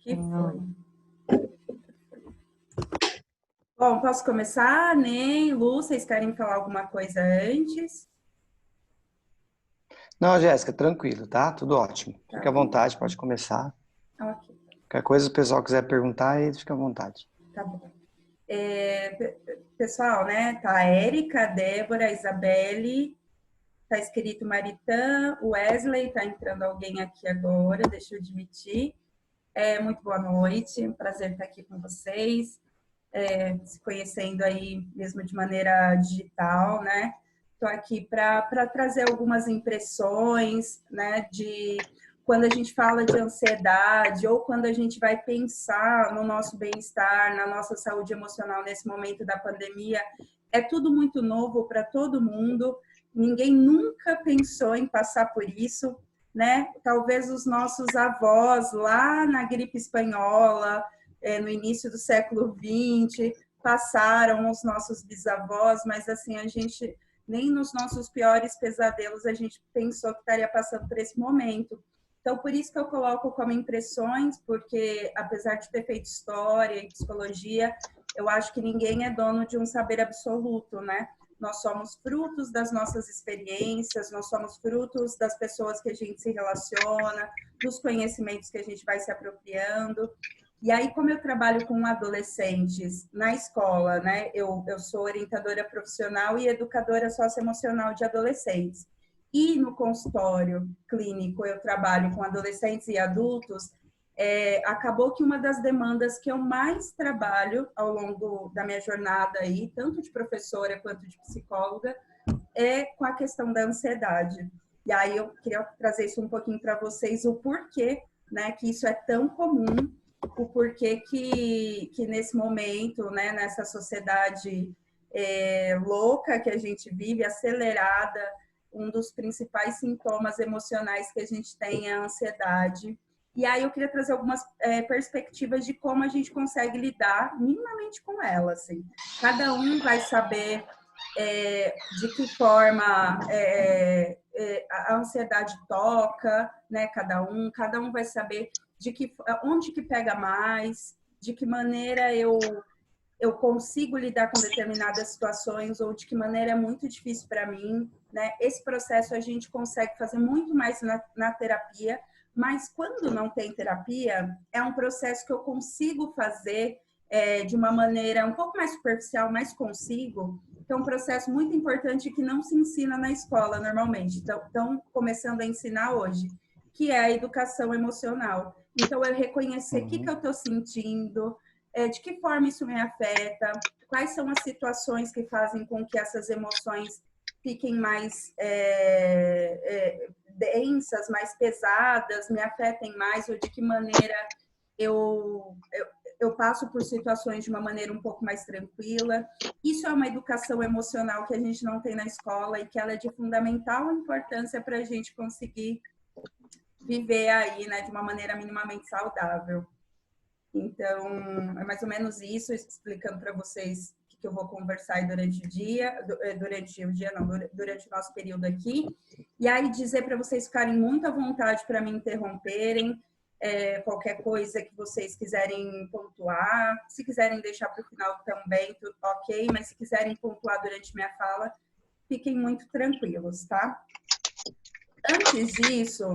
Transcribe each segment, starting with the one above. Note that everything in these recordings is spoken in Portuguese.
Que foi? Bom, posso começar? Nem Lu, vocês querem falar alguma coisa antes? Não, Jéssica, tranquilo, tá? Tudo ótimo. Tá Fica à bom. vontade, pode começar. Ok, Qualquer coisa o pessoal quiser perguntar, aí fica à vontade. tá bom. Pessoal, né? Tá a Érica, a Débora, a Isabelle, tá escrito Maritã, o Wesley, tá entrando alguém aqui agora, deixa eu admitir. Muito boa noite, prazer estar aqui com vocês, se conhecendo aí mesmo de maneira digital, né? Estou aqui para trazer algumas impressões, né, de quando a gente fala de ansiedade ou quando a gente vai pensar no nosso bem-estar, na nossa saúde emocional nesse momento da pandemia. É tudo muito novo para todo mundo, ninguém nunca pensou em passar por isso, né? Talvez os nossos avós lá na gripe espanhola, no início do século XX, passaram os nossos bisavós, mas assim, a gente, nem nos nossos piores pesadelos, a gente pensou que estaria passando por esse momento. Então, por isso que eu coloco como impressões, porque apesar de ter feito história e psicologia, eu acho que ninguém é dono de um saber absoluto, né? Nós somos frutos das nossas experiências, nós somos frutos das pessoas que a gente se relaciona, dos conhecimentos que a gente vai se apropriando. E aí, como eu trabalho com adolescentes na escola, né? Eu sou orientadora profissional e educadora socioemocional de adolescentes. E no consultório clínico eu trabalho com adolescentes e adultos. Acabou que uma das demandas que eu mais trabalho ao longo da minha jornada aí, tanto de professora quanto de psicóloga, é com a questão da ansiedade. E aí eu queria trazer isso um pouquinho para vocês, o porquê, né, que isso é tão comum, o porquê que nesse momento, né, nessa sociedade louca que a gente vive, acelerada, um dos principais sintomas emocionais que a gente tem é a ansiedade. E aí eu queria trazer algumas perspectivas de como a gente consegue lidar minimamente com ela, assim. Cada um vai saber de que forma a ansiedade toca, né? Cada um vai saber onde que pega mais, de que maneira eu consigo lidar com determinadas situações ou de que maneira é muito difícil para mim, né? Esse processo a gente consegue fazer muito mais na terapia, mas quando não tem terapia, é um processo que eu consigo fazer de uma maneira um pouco mais superficial, mas consigo. Então, é um processo muito importante que não se ensina na escola normalmente. Estão começando a ensinar hoje, que é a educação emocional. Então, eu reconhecer o que eu estou sentindo, de que forma isso me afeta, quais são as situações que fazem com que essas emoções fiquem mais densas, mais pesadas, me afetem mais, ou de que maneira eu passo por situações de uma maneira um pouco mais tranquila. Isso é uma educação emocional que a gente não tem na escola e que ela é de fundamental importância para a gente conseguir viver aí, né, de uma maneira minimamente saudável. Então, é mais ou menos isso, explicando para vocês o que eu vou conversar durante o dia, durante o nosso período aqui. E aí dizer para vocês ficarem muito à vontade para me interromperem, qualquer coisa que vocês quiserem pontuar. Se quiserem deixar para o final também, tudo ok, mas se quiserem pontuar durante minha fala, fiquem muito tranquilos, tá? Antes disso,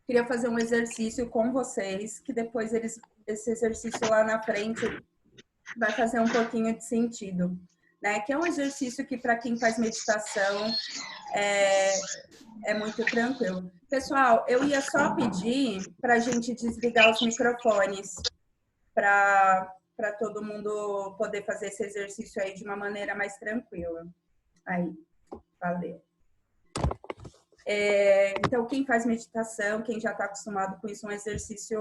queria fazer um exercício com vocês, que depois esse exercício lá na frente vai fazer um pouquinho de sentido, né? Que é um exercício que, para quem faz meditação, é muito tranquilo. Pessoal, eu ia só pedir para a gente desligar os microfones para todo mundo poder fazer esse exercício aí de uma maneira mais tranquila. Aí, valeu. Então, quem faz meditação, quem já está acostumado com isso, é um exercício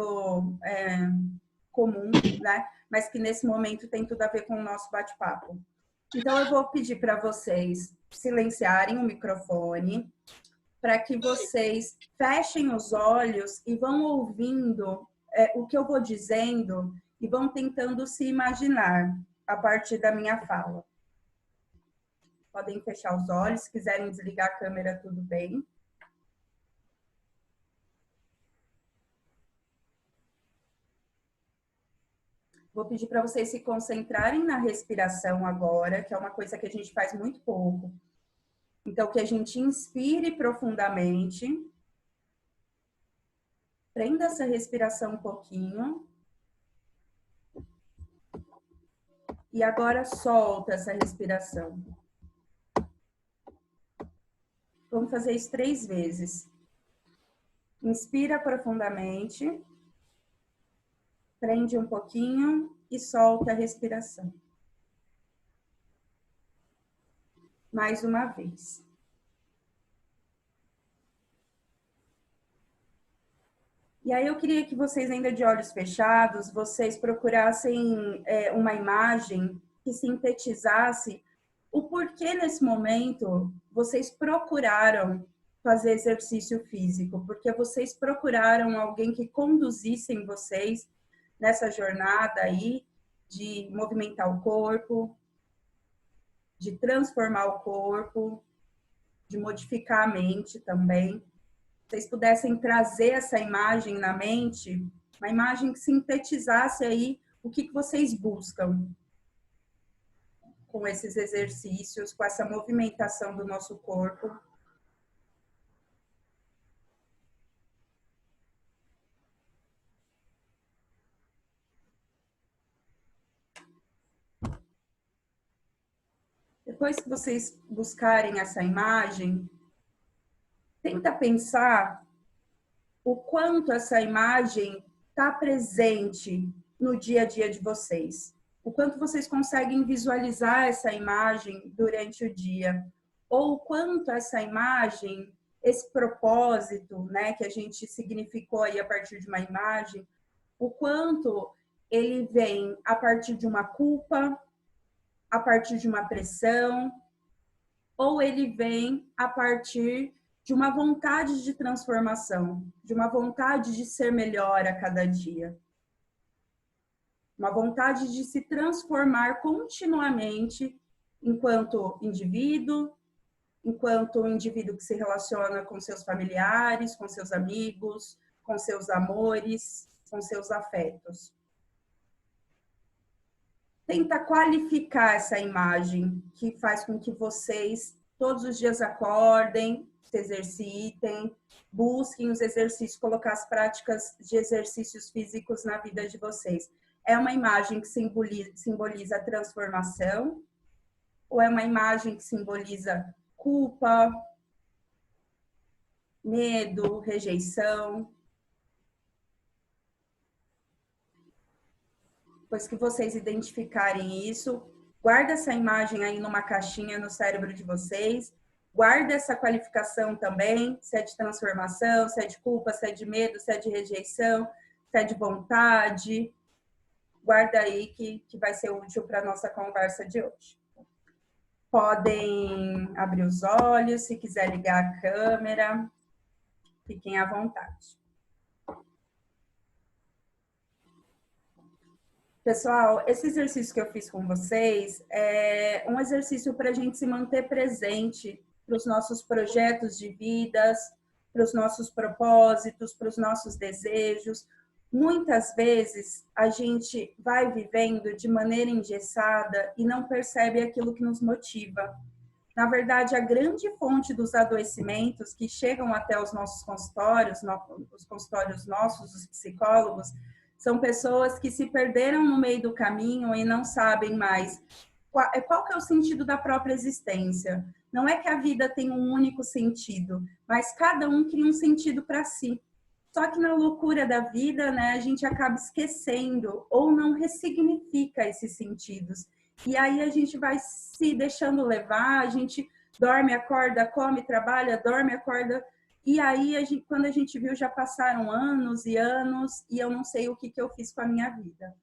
comum, né? Mas que nesse momento tem tudo a ver com o nosso bate-papo. Então, eu vou pedir para vocês silenciarem o microfone, para que vocês fechem os olhos e vão ouvindo o que eu vou dizendo e vão tentando se imaginar a partir da minha fala. Podem fechar os olhos, se quiserem desligar a câmera, tudo bem. Vou pedir para vocês se concentrarem na respiração agora, que é uma coisa que a gente faz muito pouco. Então, que a gente inspire profundamente. Prenda essa respiração um pouquinho. E agora solta essa respiração. Vamos fazer isso 3 vezes. Inspira profundamente. Prende um pouquinho e solta a respiração. Mais uma vez. E aí eu queria que vocês, ainda de olhos fechados, vocês procurassem uma imagem que sintetizasse o porquê nesse momento vocês procuraram fazer exercício físico, porque vocês procuraram alguém que conduzissem vocês nessa jornada aí de movimentar o corpo, de transformar o corpo, de modificar a mente também. Vocês pudessem trazer essa imagem na mente, uma imagem que sintetizasse aí o que vocês buscam com esses exercícios, com essa movimentação do nosso corpo. Depois que vocês buscarem essa imagem, tenta pensar o quanto essa imagem está presente no dia a dia de vocês. O quanto vocês conseguem visualizar essa imagem durante o dia. Ou o quanto essa imagem, esse propósito, né, que a gente significou aí a partir de uma imagem, o quanto ele vem a partir de uma culpa, a partir de uma pressão, ou ele vem a partir de uma vontade de transformação, de uma vontade de ser melhor a cada dia. Uma vontade de se transformar continuamente enquanto indivíduo que se relaciona com seus familiares, com seus amigos, com seus amores, com seus afetos. Tenta qualificar essa imagem que faz com que vocês todos os dias acordem, se exercitem, busquem os exercícios, colocar as práticas de exercícios físicos na vida de vocês. É uma imagem que simboliza a transformação? Ou é uma imagem que simboliza culpa, medo, rejeição? Depois que vocês identificarem isso, guarda essa imagem aí numa caixinha no cérebro de vocês. Guarda essa qualificação também, se é de transformação, se é de culpa, se é de medo, se é de rejeição, se é de vontade. Guarda aí que vai ser útil para a nossa conversa de hoje. Podem abrir os olhos, se quiser ligar a câmera, fiquem à vontade. Pessoal, esse exercício que eu fiz com vocês é um exercício para a gente se manter presente para os nossos projetos de vidas, para os nossos propósitos, para os nossos desejos. Muitas vezes a gente vai vivendo de maneira engessada e não percebe aquilo que nos motiva. Na verdade, a grande fonte dos adoecimentos que chegam até os nossos consultórios, os consultórios nossos, os psicólogos, são pessoas que se perderam no meio do caminho e não sabem mais qual que é o sentido da própria existência. Não é que a vida tem um único sentido, mas cada um cria um sentido para si. Só que na loucura da vida, né, a gente acaba esquecendo ou não ressignifica esses sentidos. E aí a gente vai se deixando levar, a gente dorme, acorda, come, trabalha, dorme, acorda. E aí, quando a gente viu, já passaram anos e anos e eu não sei o que eu fiz com a minha vida,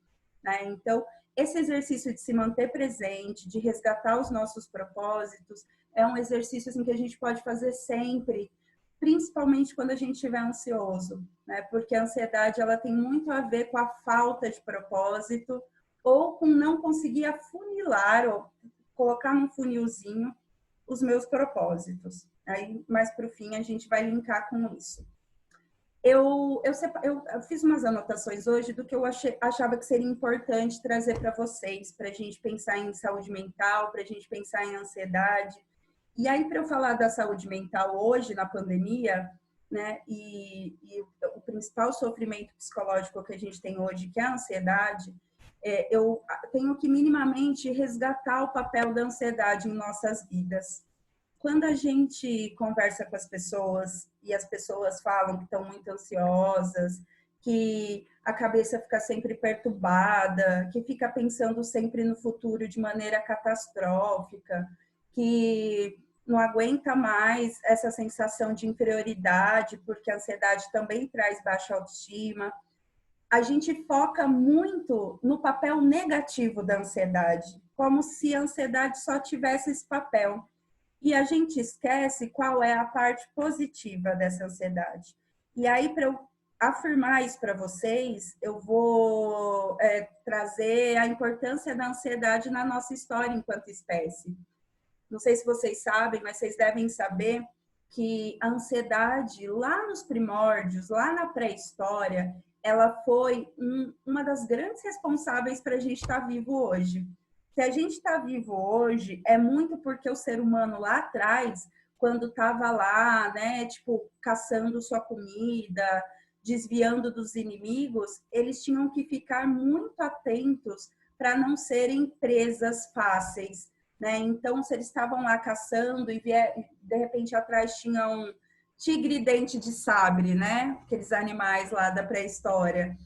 né? Então, esse exercício de se manter presente, de resgatar os nossos propósitos, é um exercício assim, que a gente pode fazer sempre, principalmente quando a gente estiver ansioso, né? Porque a ansiedade ela tem muito a ver com a falta de propósito ou com não conseguir afunilar ou colocar num funilzinho os meus propósitos. Aí, mais para o fim, a gente vai linkar com isso. eu fiz umas anotações hoje do que eu achava que seria importante trazer para vocês, para a gente pensar em saúde mental, para a gente pensar em ansiedade. E aí, para eu falar da saúde mental hoje, na pandemia, né, e o principal sofrimento psicológico que a gente tem hoje, que é a ansiedade, eu tenho que minimamente resgatar o papel da ansiedade em nossas vidas. Quando a gente conversa com as pessoas e as pessoas falam que estão muito ansiosas, que a cabeça fica sempre perturbada, que fica pensando sempre no futuro de maneira catastrófica, que não aguenta mais essa sensação de inferioridade, porque a ansiedade também traz baixa autoestima. A gente foca muito no papel negativo da ansiedade, como se a ansiedade só tivesse esse papel. E a gente esquece qual é a parte positiva dessa ansiedade. E aí, para eu afirmar isso para vocês, eu vou trazer a importância da ansiedade na nossa história enquanto espécie. Não sei se vocês sabem, mas vocês devem saber que a ansiedade, lá nos primórdios, lá na pré-história, ela foi uma das grandes responsáveis para a gente estar vivo hoje. Se a gente está vivo hoje, é muito porque o ser humano lá atrás, quando estava lá, né, tipo, caçando sua comida, desviando dos inimigos, eles tinham que ficar muito atentos para não serem presas fáceis, né? Então, se eles estavam lá caçando e de repente atrás tinha um tigre dente de sabre, né? Aqueles animais lá da pré-história.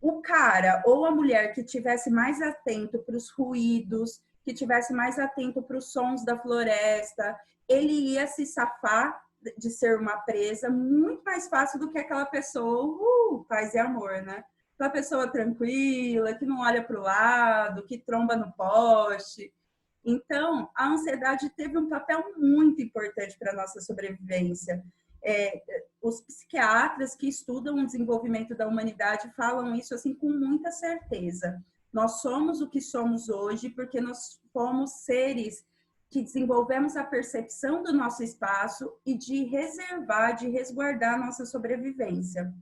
O cara ou a mulher que tivesse mais atento para os ruídos, que tivesse mais atento para os sons da floresta, ele ia se safar de ser uma presa muito mais fácil do que aquela pessoa, paz e amor, né? Aquela pessoa tranquila, que não olha para o lado, que tromba no poste. Então, a ansiedade teve um papel muito importante para a nossa sobrevivência. Os psiquiatras que estudam o desenvolvimento da humanidade falam isso assim com muita certeza. Nós somos o que somos hoje porque nós fomos seres que desenvolvemos a percepção do nosso espaço e de reservar, de resguardar a nossa sobrevivência.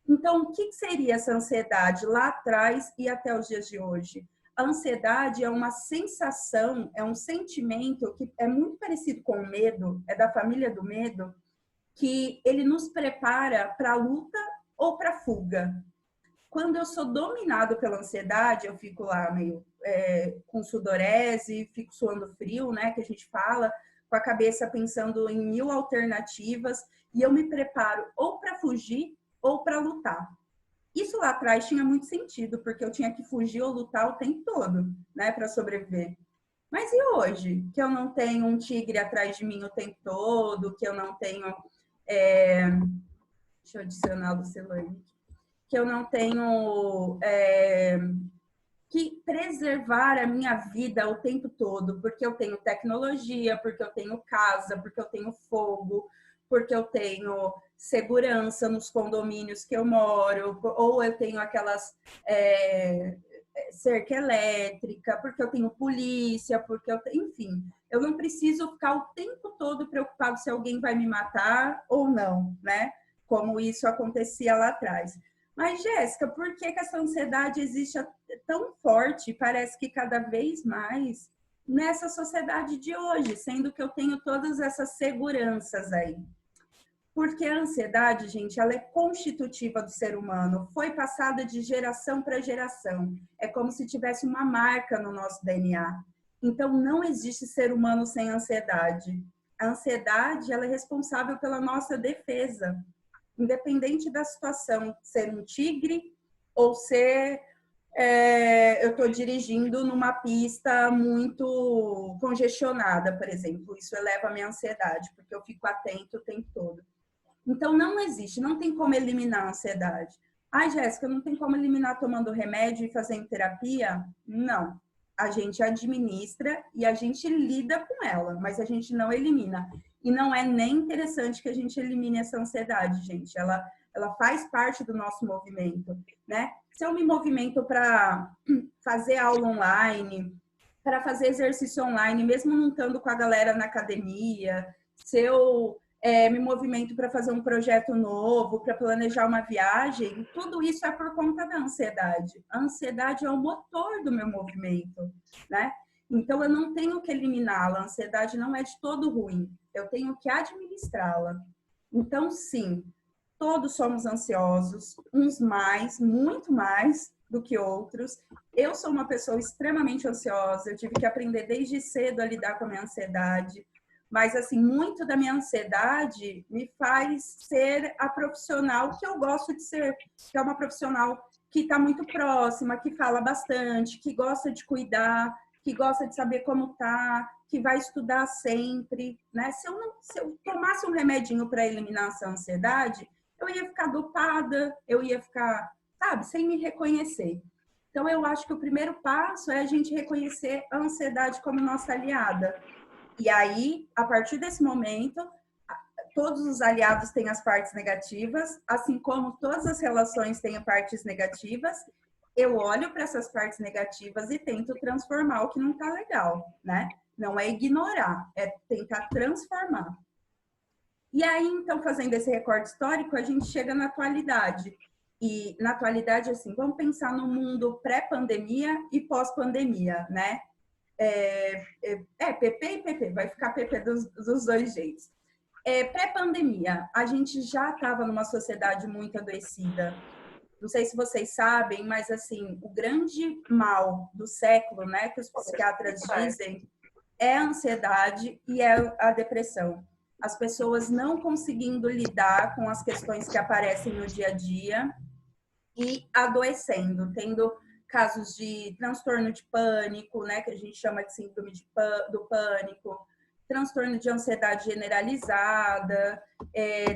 Então, o que seria essa ansiedade lá atrás e até os dias de hoje? A ansiedade é uma sensação, é um sentimento que é muito parecido com o medo, é da família do medo, que ele nos prepara para a luta ou para a fuga. Quando eu sou dominado pela ansiedade, eu fico lá meio com sudorese, fico suando frio, né, que a gente fala, com a cabeça pensando em 1000 alternativas, e eu me preparo ou para fugir ou para lutar. Isso lá atrás tinha muito sentido, porque eu tinha que fugir ou lutar o tempo todo, né, para sobreviver. Mas e hoje? Que eu não tenho um tigre atrás de mim o tempo todo, que eu não tenho... Deixa eu adicionar o Lucilane. Que eu não tenho que preservar a minha vida o tempo todo, porque eu tenho tecnologia, porque eu tenho casa, porque eu tenho fogo, porque eu tenho segurança nos condomínios que eu moro, ou eu tenho aquelas cerca elétrica, porque eu tenho polícia, porque eu tenho, enfim, eu não preciso ficar o tempo todo preocupado se alguém vai me matar ou não, né? Como isso acontecia lá atrás. Mas, Jéssica, por que essa ansiedade existe tão forte, parece que cada vez mais, nessa sociedade de hoje, sendo que eu tenho todas essas seguranças aí? Porque a ansiedade, gente, ela é constitutiva do ser humano, foi passada de geração para geração. É como se tivesse uma marca no nosso DNA. Então, não existe ser humano sem ansiedade. A ansiedade, ela é responsável pela nossa defesa. Independente da situação, ser um tigre ou ser eu estou dirigindo numa pista muito congestionada, por exemplo. Isso eleva a minha ansiedade, porque eu fico atento o tempo todo. Então, não existe, não tem como eliminar a ansiedade. Ai, Jéssica, não tem como eliminar tomando remédio e fazendo terapia? Não. A gente administra e a gente lida com ela, mas a gente não elimina. E não é nem interessante que a gente elimine essa ansiedade, gente. Ela faz parte do nosso movimento, né? Se eu me movimento para fazer aula online, para fazer exercício online, mesmo não estando com a galera na academia, se eu me movimento para fazer um projeto novo, para planejar uma viagem, tudo isso é por conta da ansiedade. A ansiedade é o motor do meu movimento, né? Então, eu não tenho que eliminá-la. A ansiedade não é de todo ruim. Eu tenho que administrá-la. Então, sim, todos somos ansiosos, uns mais, muito mais do que outros. Eu sou uma pessoa extremamente ansiosa, eu tive que aprender desde cedo a lidar com a minha ansiedade, mas, assim, muito da minha ansiedade me faz ser a profissional que eu gosto de ser, que é uma profissional que está muito próxima, que fala bastante, que gosta de cuidar, que gosta de saber como tá, que vai estudar sempre, né? Se eu tomasse um remedinho para eliminar essa ansiedade, eu ia ficar dopada, eu ia ficar, sabe, sem me reconhecer. Então, eu acho que o primeiro passo é a gente reconhecer a ansiedade como nossa aliada. E aí, a partir desse momento, todos os aliados têm as partes negativas, assim como todas as relações têm partes negativas. Eu olho para essas partes negativas e tento transformar o que não está legal, né? Não é ignorar, é tentar transformar. E aí, então, fazendo esse recorte histórico, a gente chega na atualidade. E na atualidade, assim, vamos pensar no mundo pré-pandemia e pós-pandemia, né? PP e PP, vai ficar PP dos dois jeitos. Pré-pandemia, a gente já estava numa sociedade muito adoecida. Não sei se vocês sabem, mas assim, o grande mal do século, né, que os psiquiatras dizem, é a ansiedade e é a depressão. As pessoas não conseguindo lidar com as questões que aparecem no dia a dia e adoecendo, tendo casos de transtorno de pânico, né, que a gente chama de síndrome do pânico, transtorno de ansiedade generalizada,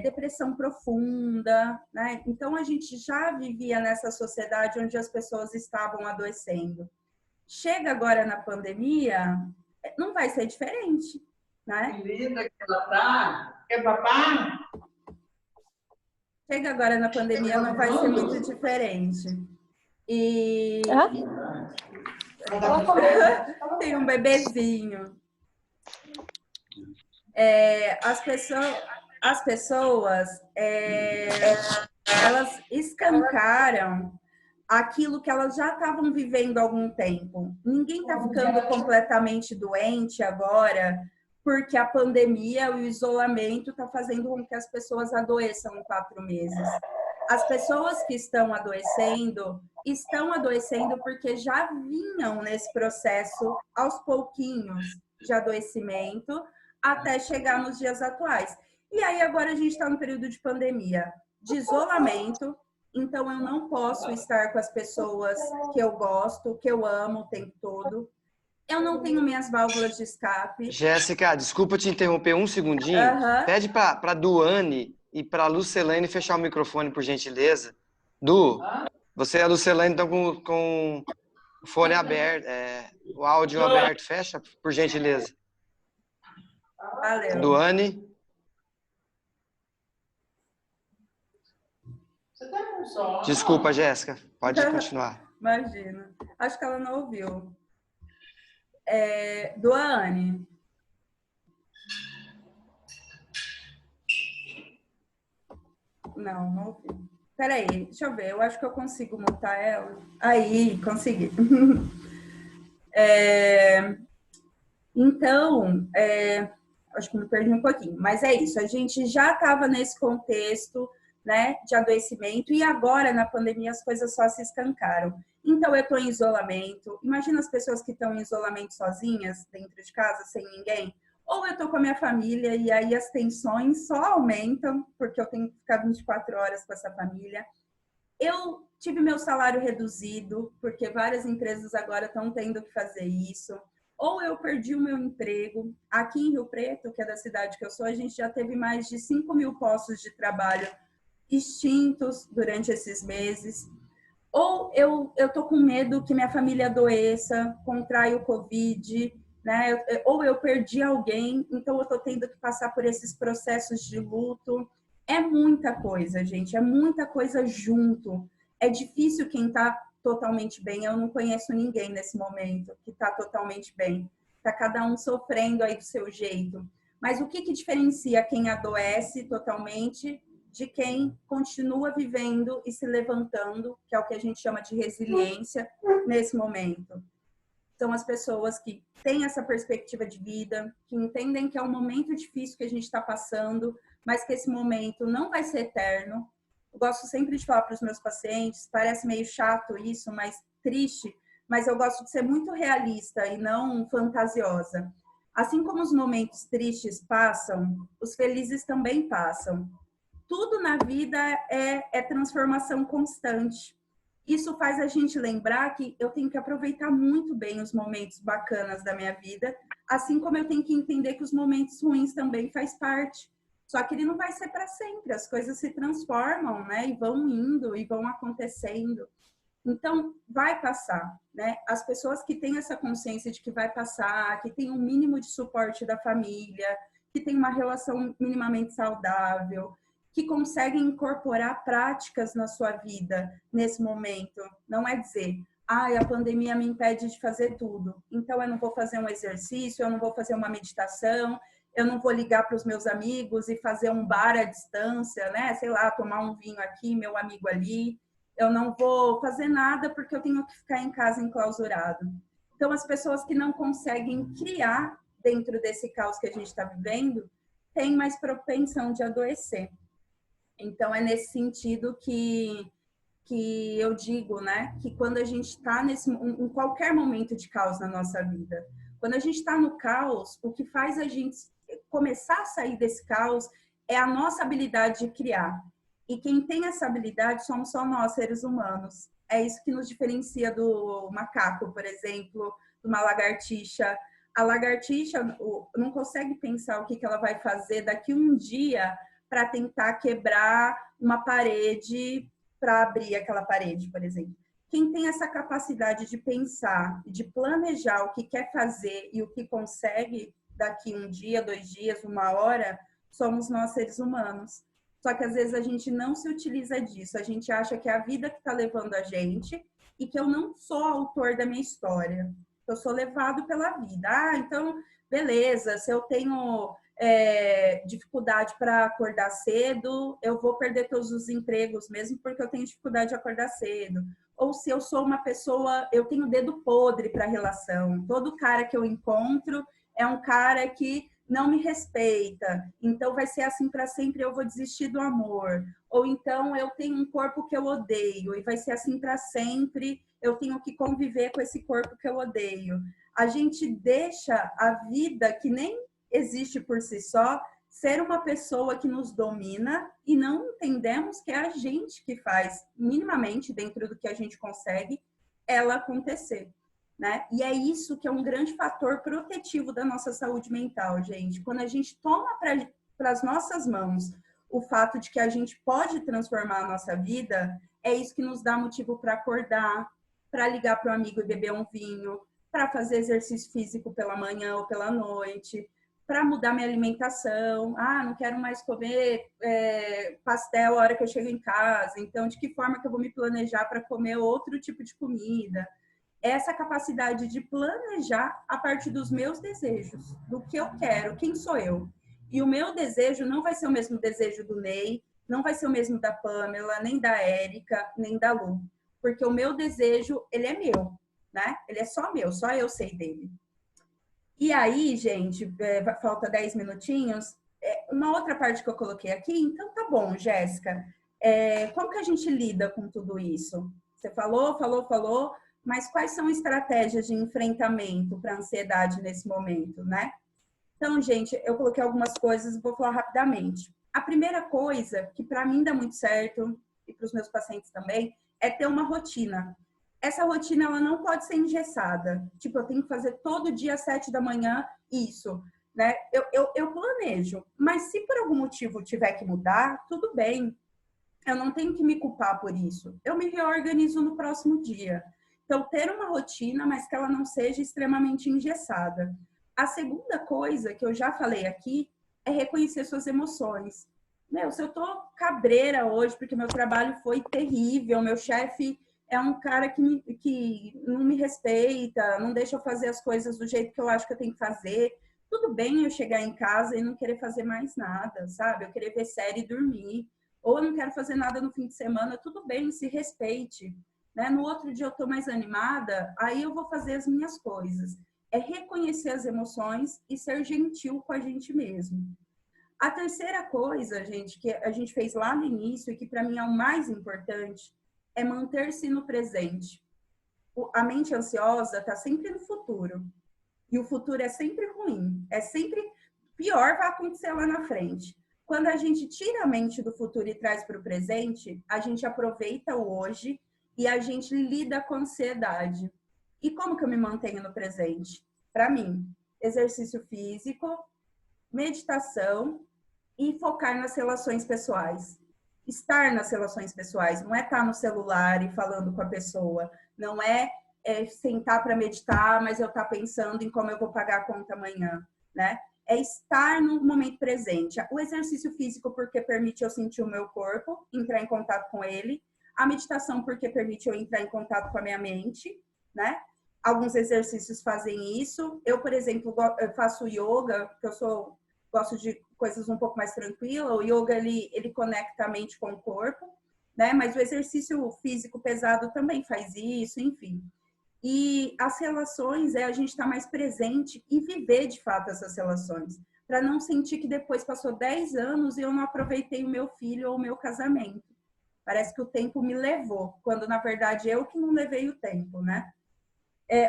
depressão profunda, né? Então, a gente já vivia nessa sociedade onde as pessoas estavam adoecendo. Chega agora na pandemia, não vai ser diferente, né? Que linda que ela tá! Quer papá? Chega agora na pandemia, não vai ser muito diferente. E tem um bebezinho. As pessoas elas escancaram aquilo que elas já estavam vivendo há algum tempo. Ninguém está ficando completamente doente agora porque a pandemia, o isolamento está fazendo com que as pessoas adoeçam em 4 meses. As pessoas que estão adoecendo porque já vinham nesse processo aos pouquinhos de adoecimento até chegar nos dias atuais. E aí agora a gente está no período de pandemia, de isolamento, então eu não posso estar com as pessoas que eu gosto, que eu amo o tempo todo. Eu não tenho minhas válvulas de escape. Jéssica, desculpa te interromper um segundinho. Pede para Duane e para Lucelaine fechar o microfone, por gentileza. Du, você e a Lucelaine estão com o fone aberto, o áudio aberto. Fecha, por gentileza. Valeu. Duane. Desculpa, Jéssica. Pode continuar. Imagina. Acho que ela não ouviu. Duane. Não ouvi. Peraí, deixa eu ver. Eu acho que eu consigo mutar ela. Aí, consegui. Então, acho que me perdi um pouquinho. Mas é isso. A gente já estava nesse contexto, né, de adoecimento e agora, na pandemia, as coisas só se escancaram. Então, eu estou em isolamento. Imagina as pessoas que estão em isolamento sozinhas, dentro de casa, sem ninguém. Ou eu estou com a minha família e aí as tensões só aumentam, porque eu tenho que ficar 24 horas com essa família. Eu tive meu salário reduzido, porque várias empresas agora estão tendo que fazer isso. Ou eu perdi o meu emprego. Aqui em Rio Preto, que é da cidade que eu sou, a gente já teve mais de 5.000 postos de trabalho extintos durante esses meses. Ou eu tô com medo que minha família adoeça, contraia o Covid, né? Ou eu perdi alguém, então eu tô tendo que passar por esses processos de luto. É muita coisa, gente, é muita coisa junto. É difícil quem tá totalmente bem. Eu não conheço ninguém nesse momento que tá totalmente bem. Tá cada um sofrendo aí do seu jeito. Mas o que diferencia quem adoece totalmente de quem continua vivendo e se levantando, que é o que a gente chama de resiliência nesse momento? São as pessoas que têm essa perspectiva de vida, que entendem que é um momento difícil que a gente está passando, mas que esse momento não vai ser eterno. Eu gosto sempre de falar para os meus pacientes, parece meio chato isso, mas triste, mas eu gosto de ser muito realista e não fantasiosa. Assim como os momentos tristes passam, os felizes também passam. Tudo na vida é transformação constante. Isso faz a gente lembrar que eu tenho que aproveitar muito bem os momentos bacanas da minha vida, assim como eu tenho que entender que os momentos ruins também faz parte. Só que ele não vai ser para sempre, as coisas se transformam, né? E vão indo e vão acontecendo. Então, vai passar, né? As pessoas que têm essa consciência de que vai passar, que tem um mínimo de suporte da família, que tem uma relação minimamente saudável, que conseguem incorporar práticas na sua vida nesse momento. Não é dizer, a pandemia me impede de fazer tudo, então eu não vou fazer um exercício, eu não vou fazer uma meditação, eu não vou ligar para os meus amigos e fazer um bar à distância, né? Sei lá, tomar um vinho aqui, meu amigo ali. Eu não vou fazer nada porque eu tenho que ficar em casa enclausurado. Então, as pessoas que não conseguem criar dentro desse caos que a gente está vivendo, têm mais propensão de adoecer. Então, é nesse sentido que eu digo, né, que quando a gente está em qualquer momento de caos na nossa vida, quando a gente está no caos, o que faz a gente começar a sair desse caos é a nossa habilidade de criar. E quem tem essa habilidade somos só nós, seres humanos. É isso que nos diferencia do macaco, por exemplo, de uma lagartixa. A lagartixa não consegue pensar o que ela vai fazer daqui um dia para tentar quebrar uma parede, para abrir aquela parede, por exemplo. Quem tem essa capacidade de pensar, de planejar o que quer fazer e o que consegue daqui um dia, 2 dias, 1 hora, somos nós, seres humanos. Só que às vezes a gente não se utiliza disso. A gente acha que é a vida que está levando a gente e que eu não sou autor da minha história. Eu sou levado pela vida. Então, beleza, se eu tenho dificuldade para acordar cedo, eu vou perder todos os empregos mesmo porque eu tenho dificuldade de acordar cedo. Ou se eu sou uma pessoa, eu tenho dedo podre para relação. Todo cara que eu encontro é um cara que não me respeita, então vai ser assim para sempre, eu vou desistir do amor. Ou então eu tenho um corpo que eu odeio e vai ser assim para sempre, eu tenho que conviver com esse corpo que eu odeio. A gente deixa a vida, que nem existe por si só, ser uma pessoa que nos domina e não entendemos que é a gente que faz, minimamente, dentro do que a gente consegue, ela acontecer. Né? E é isso que é um grande fator protetivo da nossa saúde mental, gente. Quando a gente toma para as nossas mãos o fato de que a gente pode transformar a nossa vida, é isso que nos dá motivo para acordar, para ligar para o amigo e beber um vinho, para fazer exercício físico pela manhã ou pela noite, para mudar minha alimentação. Não quero mais comer pastel a hora que eu chego em casa, então de que forma que eu vou me planejar para comer outro tipo de comida? Essa capacidade de planejar a partir dos meus desejos, do que eu quero, quem sou eu. E o meu desejo não vai ser o mesmo desejo do Ney, não vai ser o mesmo da Pamela, nem da Érica, nem da Lu. Porque o meu desejo, ele é meu, né? Ele é só meu, só eu sei dele. E aí, gente, falta 10 minutinhos. Uma outra parte que eu coloquei aqui, então tá bom, Jéssica. Como que a gente lida com tudo isso? Você falou, mas quais são estratégias de enfrentamento para a ansiedade nesse momento, né? Então, gente, eu coloquei algumas coisas, vou falar rapidamente. A primeira coisa, que para mim dá muito certo, e para os meus pacientes também, é ter uma rotina. Essa rotina, ela não pode ser engessada. Tipo, eu tenho que fazer todo dia às 7 da manhã isso, né? Eu planejo, mas se por algum motivo tiver que mudar, tudo bem. Eu não tenho que me culpar por isso. Eu me reorganizo no próximo dia. Então, ter uma rotina, mas que ela não seja extremamente engessada. A segunda coisa que eu já falei aqui é reconhecer suas emoções. Se eu tô cabreira hoje porque meu trabalho foi terrível, meu chefe é um cara que não me respeita, não deixa eu fazer as coisas do jeito que eu acho que eu tenho que fazer. Tudo bem eu chegar em casa e não querer fazer mais nada, sabe? Eu querer ver série e dormir. Ou eu não quero fazer nada no fim de semana, tudo bem, se respeite. Né? No outro dia eu estou mais animada, aí eu vou fazer as minhas coisas. É reconhecer as emoções e ser gentil com a gente mesmo. A terceira coisa, gente, que a gente fez lá no início e que para mim é o mais importante, é manter-se no presente. A mente ansiosa está sempre no futuro. E o futuro é sempre ruim. É sempre pior vai acontecer lá na frente. Quando a gente tira a mente do futuro e traz para o presente, a gente aproveita o hoje e a gente lida com a ansiedade. E como que eu me mantenho no presente? Para mim, exercício físico, meditação e focar nas relações pessoais. Estar nas relações pessoais, não é estar no celular e falando com a pessoa, não é, sentar para meditar, mas eu estar pensando em como eu vou pagar a conta amanhã, né? É estar no momento presente. O exercício físico porque permite eu sentir o meu corpo, entrar em contato com ele. A meditação porque permite eu entrar em contato com a minha mente, né? Alguns exercícios fazem isso. Eu, por exemplo, faço yoga, porque eu gosto de coisas um pouco mais tranquilas. O yoga, ele conecta a mente com o corpo, né? Mas o exercício físico pesado também faz isso, enfim. E as relações, a gente estar mais presente e viver de fato essas relações, para não sentir que depois passou 10 anos e eu não aproveitei o meu filho ou o meu casamento. Parece que o tempo me levou, quando na verdade eu que não levei o tempo, né?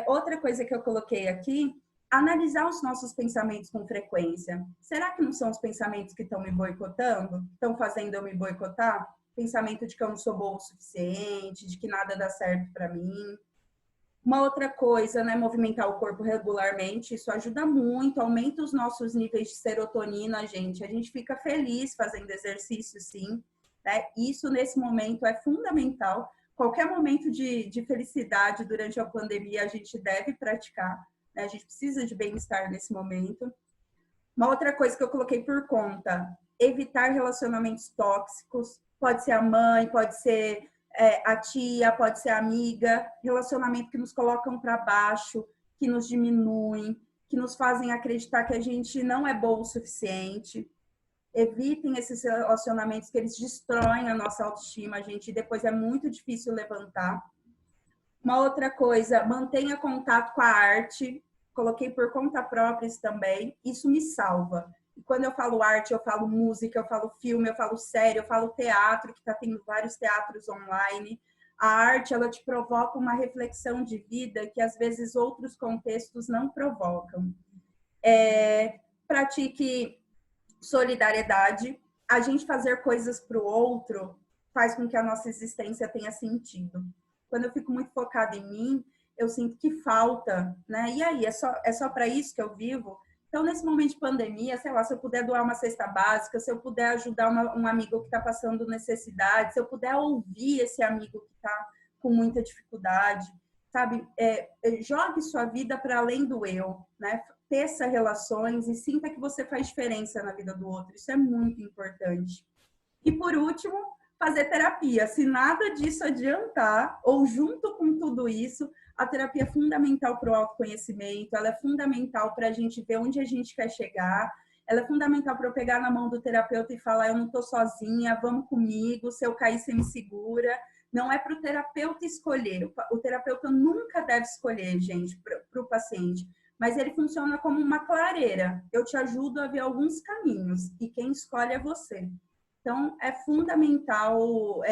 Outra coisa que eu coloquei aqui, analisar os nossos pensamentos com frequência. Será que não são os pensamentos que estão me boicotando? Estão fazendo eu me boicotar? Pensamento de que eu não sou boa o suficiente, de que nada dá certo para mim. Uma outra coisa, né, movimentar o corpo regularmente, isso ajuda muito, aumenta os nossos níveis de serotonina, gente. A gente fica feliz fazendo exercício, sim, né? Isso, nesse momento, é fundamental. Qualquer momento de felicidade durante a pandemia, a gente deve praticar, né? A gente precisa de bem-estar nesse momento. Uma outra coisa que eu coloquei por conta, evitar relacionamentos tóxicos. Pode ser a mãe, pode ser a tia, pode ser a amiga, relacionamento que nos colocam para baixo, que nos diminuem, que nos fazem acreditar que a gente não é bom o suficiente. Evitem esses relacionamentos que eles destroem a nossa autoestima, gente, e depois é muito difícil levantar. Uma outra coisa, mantenha contato com a arte. Coloquei por conta própria isso também. Isso me salva. E quando eu falo arte, eu falo música, eu falo filme, eu falo série, eu falo teatro, que está tendo vários teatros online. A arte, ela te provoca uma reflexão de vida que às vezes outros contextos não provocam. Pratique solidariedade. A gente fazer coisas para o outro faz com que a nossa existência tenha sentido. Quando eu fico muito focada em mim, eu sinto que falta, né? E aí, é só para isso que eu vivo? Então, nesse momento de pandemia, sei lá, se eu puder doar uma cesta básica, se eu puder ajudar um amigo que está passando necessidade, se eu puder ouvir esse amigo que está com muita dificuldade, sabe? Jogue sua vida para além do eu, né? Teça relações e sinta que você faz diferença na vida do outro. Isso é muito importante. E, por último, fazer terapia. Se nada disso adiantar, ou junto com tudo isso, a terapia é fundamental para o autoconhecimento, ela é fundamental para a gente ver onde a gente quer chegar, ela é fundamental para eu pegar na mão do terapeuta e falar, eu não estou sozinha, vamos comigo, se eu cair, você me segura. Não é para o terapeuta escolher, o terapeuta nunca deve escolher, gente, para o paciente, mas ele funciona como uma clareira, eu te ajudo a ver alguns caminhos, e quem escolhe é você. Então, é fundamental,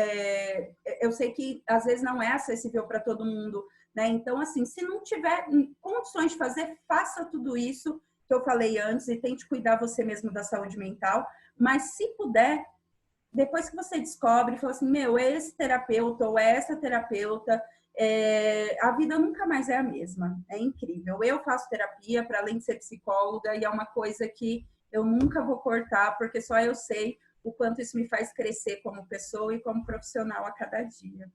eu sei que às vezes não é acessível para todo mundo, né? Então, assim, se não tiver condições de fazer, faça tudo isso que eu falei antes e tente cuidar você mesmo da saúde mental, mas se puder, depois que você descobre, fala assim, meu, esse terapeuta ou essa terapeuta, a vida nunca mais é a mesma, é incrível. Eu faço terapia para além de ser psicóloga e é uma coisa que eu nunca vou cortar, porque só eu sei o quanto isso me faz crescer como pessoa e como profissional a cada dia.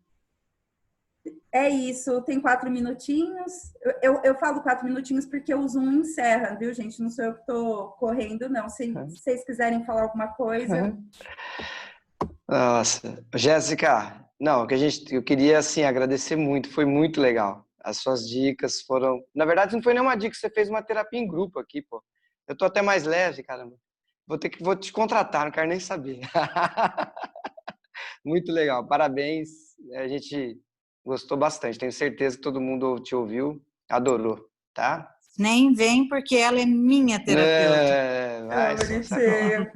É isso, tem 4 minutinhos. Eu falo 4 minutinhos porque o Zoom encerra, viu, gente? Não sou eu que estou correndo, não. Se vocês quiserem falar alguma coisa. Nossa, Jéssica, não, eu queria assim agradecer muito, foi muito legal. As suas dicas foram, na verdade não foi nenhuma dica, você fez uma terapia em grupo aqui, pô. Eu tô até mais leve, caramba. Vou te contratar, não quero nem saber. Muito legal, parabéns. A gente gostou bastante. Tenho certeza que todo mundo te ouviu, adorou, tá? Nem vem, porque ela é minha terapeuta. Vai, bonitinho.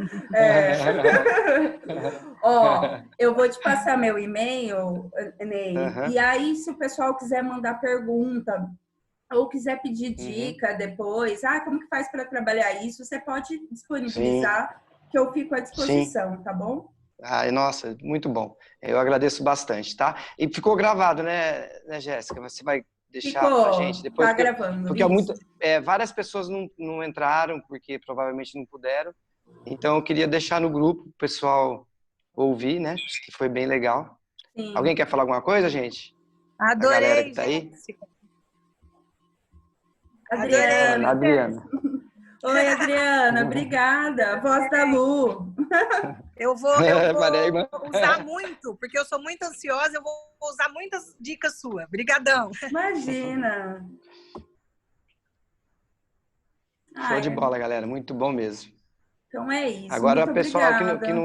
Ó, eu vou te passar meu e-mail, Ney, e aí se o pessoal quiser mandar pergunta ou quiser pedir dica depois, como que faz para trabalhar isso, você pode disponibilizar, que eu fico à disposição, tá bom? Ai, nossa, muito bom. Eu agradeço bastante, tá? E ficou gravado, né, Jéssica? Você vai deixar pra gente depois? Tá gravando. Porque várias pessoas não entraram, porque provavelmente não puderam. Então, eu queria deixar no grupo, o pessoal ouvir, né? Que foi bem legal. Sim. Alguém quer falar alguma coisa, gente? Adorei, a galera que tá aí? Adriana. Oi, Adriana, obrigada. Voz da Lu. Eu vou usar muito, porque eu sou muito ansiosa, eu vou usar muitas dicas suas. Obrigadão. Imagina. Show de bola, galera. Muito bom mesmo. Então é isso. Agora, o pessoal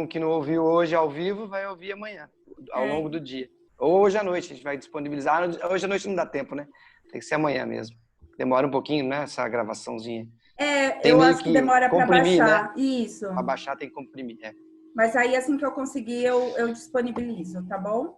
que não ouviu hoje ao vivo, vai ouvir amanhã, ao longo do dia. Ou hoje à noite, a gente vai disponibilizar. Hoje à noite não dá tempo, né? Tem que ser amanhã mesmo. Demora um pouquinho, né? Essa gravaçãozinha. Eu acho que demora para baixar. Né? Isso. Para baixar tem que comprimir, Mas aí, assim que eu conseguir, eu disponibilizo, tá bom?